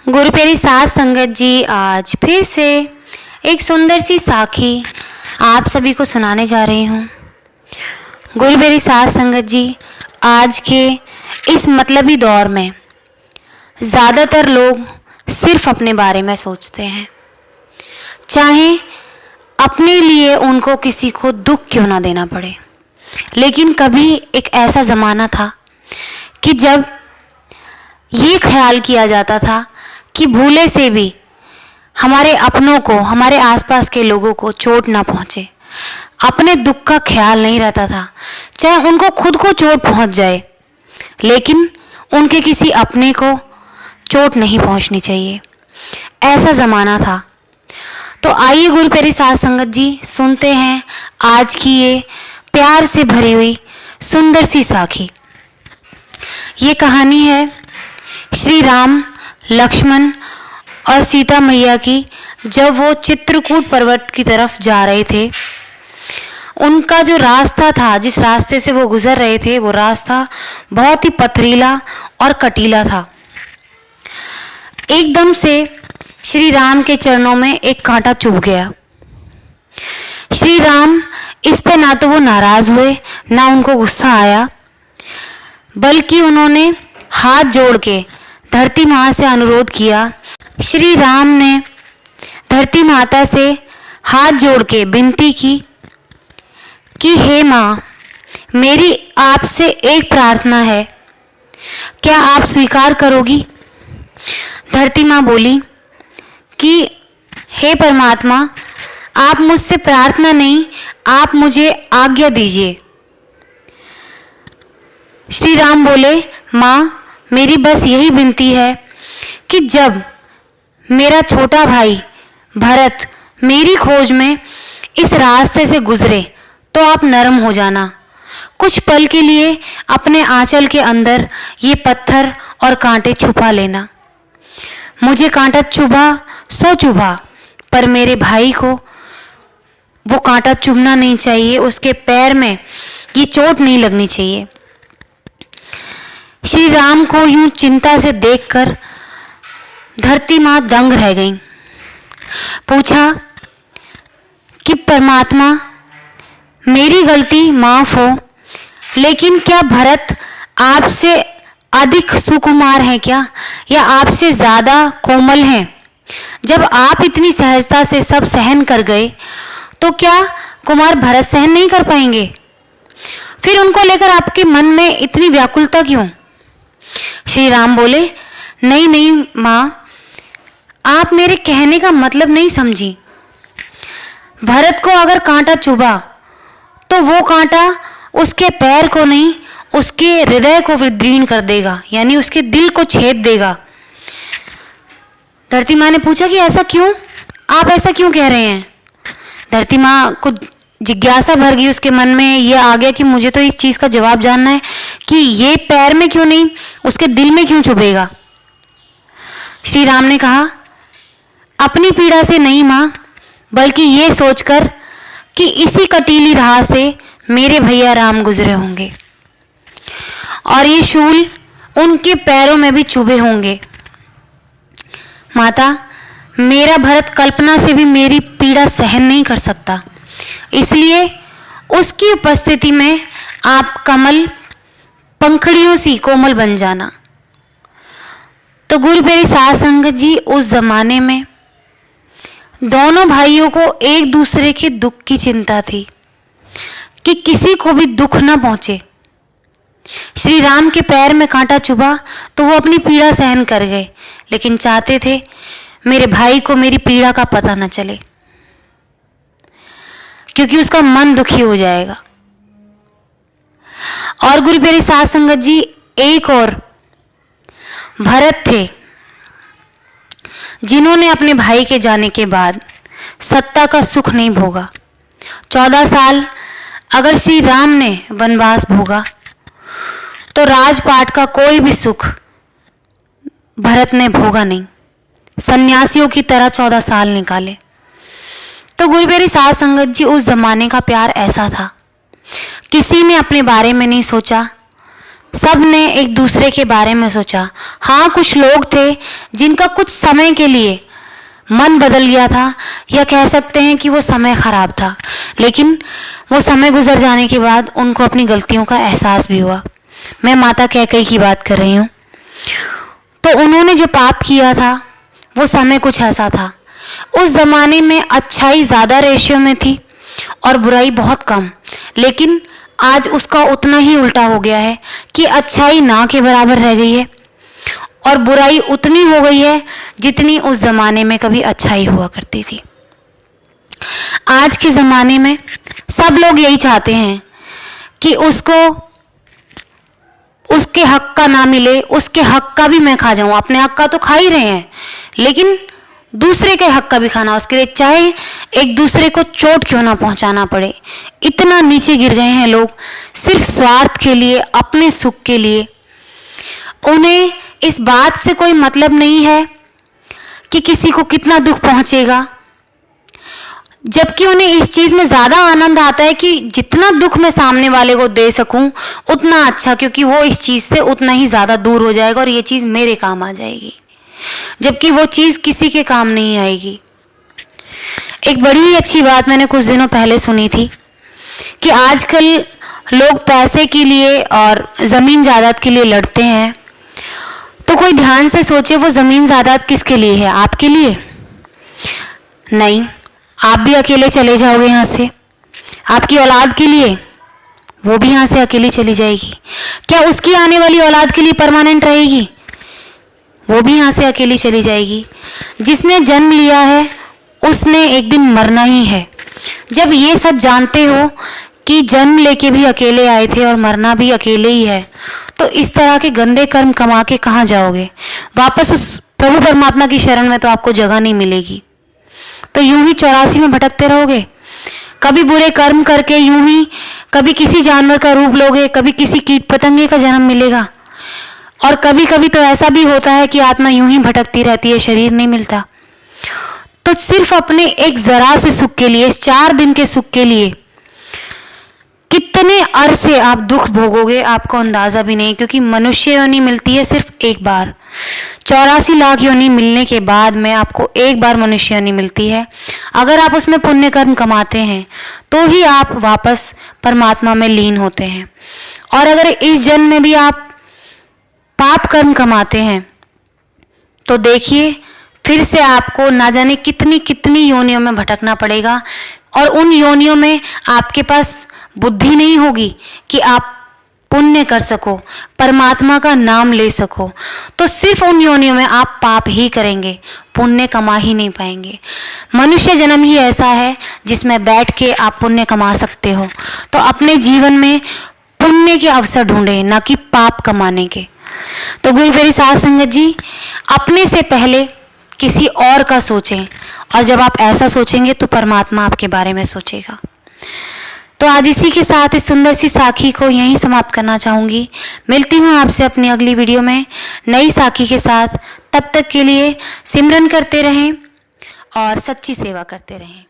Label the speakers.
Speaker 1: गुरु प्यारी साध संगत जी, आज फिर से एक सुंदर सी साखी आप सभी को सुनाने जा रही हूँ। गुरु प्यारी साध संगत जी, आज के इस मतलबी दौर में ज़्यादातर लोग सिर्फ अपने बारे में सोचते हैं, चाहे अपने लिए उनको किसी को दुख क्यों ना देना पड़े। लेकिन कभी एक ऐसा ज़माना था कि जब ये ख्याल किया जाता था कि भूले से भी हमारे अपनों को, हमारे आसपास के लोगों को चोट ना पहुँचे। अपने दुख का ख्याल नहीं रहता था, चाहे उनको खुद को चोट पहुँच जाए, लेकिन उनके किसी अपने को चोट नहीं पहुँचनी चाहिए। ऐसा ज़माना था। तो आइए गुरु प्यारी साध संगत जी, सुनते हैं आज की ये प्यार से भरी हुई सुंदर सी साखी। ये कहानी है श्री राम, लक्ष्मण और सीता मैया की, जब वो चित्रकूट पर्वत की तरफ जा रहे थे। उनका जो रास्ता था, जिस रास्ते से वो गुजर रहे थे, वो रास्ता बहुत ही पथरीला और कटीला था। एकदम से श्री राम के चरणों में एक कांटा चुभ गया। श्री राम इस पे ना तो वो नाराज हुए, ना उनको गुस्सा आया, बल्कि उन्होंने हाथ जोड़ के धरती माँ से अनुरोध किया। श्री राम ने धरती माता से हाथ जोड़ के विनती की कि हे माँ, मेरी आपसे एक प्रार्थना है, क्या आप स्वीकार करोगी? धरती माँ बोली कि हे परमात्मा, आप मुझसे प्रार्थना नहीं, आप मुझे आज्ञा दीजिए। श्री राम बोले, माँ, मेरी बस यही विनती है कि जब मेरा छोटा भाई भरत मेरी खोज में इस रास्ते से गुजरे तो आप नरम हो जाना। कुछ पल के लिए अपने आंचल के अंदर ये पत्थर और कांटे छुपा लेना। मुझे कांटा चुभा सो चुभा, पर मेरे भाई को वो कांटा चुभना नहीं चाहिए, उसके पैर में ये चोट नहीं लगनी चाहिए। श्री राम को यूं चिंता से देखकर धरती माँ दंग रह गई। पूछा कि परमात्मा, मेरी गलती माफ हो, लेकिन क्या भरत आपसे अधिक सुकुमार हैं क्या, या आपसे ज़्यादा कोमल हैं? जब आप इतनी सहजता से सब सहन कर गए, तो क्या कुमार भरत सहन नहीं कर पाएंगे? फिर उनको लेकर आपके मन में इतनी व्याकुलता क्यों? श्री राम बोले, नहीं नहीं माँ, आप मेरे कहने का मतलब नहीं समझी। भरत को अगर कांटा चुभा तो वो कांटा उसके पैर को नहीं, उसके हृदय को विदीर्ण कर देगा, यानी उसके दिल को छेद देगा। धरती माँ ने पूछा कि ऐसा क्यों, आप ऐसा क्यों कह रहे हैं? धरती माँ को जिज्ञासा भर गई उसके मन में। ये आ गया कि मुझे तो इस चीज़ का जवाब जानना है कि ये पैर में क्यों नहीं, उसके दिल में क्यों चुभेगा। श्री राम ने कहा, अपनी पीड़ा से नहीं माँ, बल्कि ये सोचकर कि इसी कटीली राह से मेरे भैया राम गुजरे होंगे और ये शूल उनके पैरों में भी चुभे होंगे। माता, मेरा भरत कल्पना से भी मेरी पीड़ा सहन नहीं कर सकता, इसलिए उसकी उपस्थिति में आप कमल पंखड़ियों सी कोमल बन जाना। तो गुरु प्यारी साध संगत जी, उस जमाने में दोनों भाइयों को एक दूसरे के दुख की चिंता थी कि किसी को भी दुख ना पहुंचे। श्री राम के पैर में कांटा चुभा तो वो अपनी पीड़ा सहन कर गए, लेकिन चाहते थे मेरे भाई को मेरी पीड़ा का पता न चले, क्योंकि उसका मन दुखी हो जाएगा। और गुरु प्यारी साध संगत जी, एक और भरत थे जिन्होंने अपने भाई के जाने के बाद सत्ता का सुख नहीं भोगा। 14 साल अगर श्री राम ने वनवास भोगा तो राजपाट का कोई भी सुख भरत ने भोगा नहीं। सन्यासियों की तरह 14 साल निकाले। तो गुरु प्यारी साध संगत जी, उस जमाने का प्यार ऐसा था, किसी ने अपने बारे में नहीं सोचा, सब ने एक दूसरे के बारे में सोचा। हाँ, कुछ लोग थे जिनका कुछ समय के लिए मन बदल गया था, या कह सकते हैं कि वो समय खराब था, लेकिन वो समय गुजर जाने के बाद उनको अपनी गलतियों का एहसास भी हुआ। मैं माता कैकेयी की बात कर रही हूँ। तो उन्होंने जो पाप किया था वो समय कुछ ऐसा था। उस ज़माने में अच्छाई ज़्यादा रेशियो में थी और बुराई बहुत कम, लेकिन आज उसका उतना ही उल्टा हो गया है कि अच्छाई ना के बराबर रह गई है और बुराई उतनी हो गई है जितनी उस ज़माने में कभी अच्छाई हुआ करती थी। आज के ज़माने में सब लोग यही चाहते हैं कि उसको उसके हक का ना मिले, उसके हक का भी मैं खा जाऊं। अपने हक का तो खा ही रहे हैं, लेकिन दूसरे के हक का भी खाना उसके लिए, चाहे एक दूसरे को चोट क्यों ना पहुंचाना पड़े। इतना नीचे गिर गए हैं लोग सिर्फ स्वार्थ के लिए, अपने सुख के लिए। उन्हें इस बात से कोई मतलब नहीं है कि किसी को कितना दुख पहुंचेगा, जबकि उन्हें इस चीज़ में ज़्यादा आनंद आता है कि जितना दुख मैं सामने वाले को दे सकूं उतना अच्छा, क्योंकि वो इस चीज़ से उतना ही ज़्यादा दूर हो जाएगा और ये चीज़ मेरे काम आ जाएगी, जबकि वो चीज़ किसी के काम नहीं आएगी। एक बड़ी ही अच्छी बात मैंने कुछ दिनों पहले सुनी थी कि आजकल लोग पैसे के लिए और ज़मीन जायदाद के लिए लड़ते हैं। तो कोई ध्यान से सोचे, वो ज़मीन जायदाद किसके लिए है? आपके लिए नहीं। आप भी अकेले चले जाओगे यहाँ से। आपकी औलाद के लिए, वो भी यहाँ से अकेली चली जाएगी। क्या उसकी आने वाली औलाद के लिए परमानेंट रहेगी? वो भी यहाँ से अकेली चली जाएगी। जिसने जन्म लिया है उसने एक दिन मरना ही है। जब ये सच जानते हो कि जन्म लेके भी अकेले आए थे और मरना भी अकेले ही है, तो इस तरह के गंदे कर्म कमा के कहाँ जाओगे? वापस उस प्रभु परमात्मा की शरण में तो आपको जगह नहीं मिलेगी। तो यूं ही 84 में भटकते रहोगे। कभी बुरे कर्म करके यूं ही कभी किसी जानवर का रूप लोगे, कभी किसी कीट पतंगे का जन्म मिलेगा, और कभी कभी तो ऐसा भी होता है कि आत्मा यूं ही भटकती रहती है, शरीर नहीं मिलता। तो सिर्फ अपने एक जरा से सुख के लिए, इस 4 दिन के सुख के लिए कितने अरसे आप दुख भोगोगे आपको अंदाजा भी नहीं, क्योंकि मनुष्य योनि मिलती है सिर्फ एक बार। 84 लाख योनि मिलने के बाद में आपको एक बार मनुष्य योनि मिलती है। अगर आप उसमें पुण्य कर्म कमाते हैं तो ही आप वापस परमात्मा में लीन होते हैं, और अगर इस जन्म में भी आप पाप कर्म कमाते हैं तो देखिए फिर से आपको ना जाने कितनी कितनी योनियों में भटकना पड़ेगा, और उन योनियों में आपके पास बुद्धि नहीं होगी कि आप पुण्य कर सको, परमात्मा का नाम ले सको। तो सिर्फ उन योनियों में आप पाप ही करेंगे, पुण्य कमा ही नहीं पाएंगे। मनुष्य जन्म ही ऐसा है जिसमें बैठ के आप पुण्य कमा सकते हो। तो अपने जीवन में पुण्य के अवसर ढूंढें, ना कि पाप कमाने के। तो गुरु प्यारी साध संगत जी, अपने से पहले किसी और का सोचें, और जब आप ऐसा सोचेंगे तो परमात्मा आपके बारे में सोचेगा। तो आज इसी के साथ इस सुंदर सी साखी को यहीं समाप्त करना चाहूँगी। मिलती हूँ आपसे अपनी अगली वीडियो में नई साखी के साथ। तब तक के लिए सिमरन करते रहें और सच्ची सेवा करते रहें।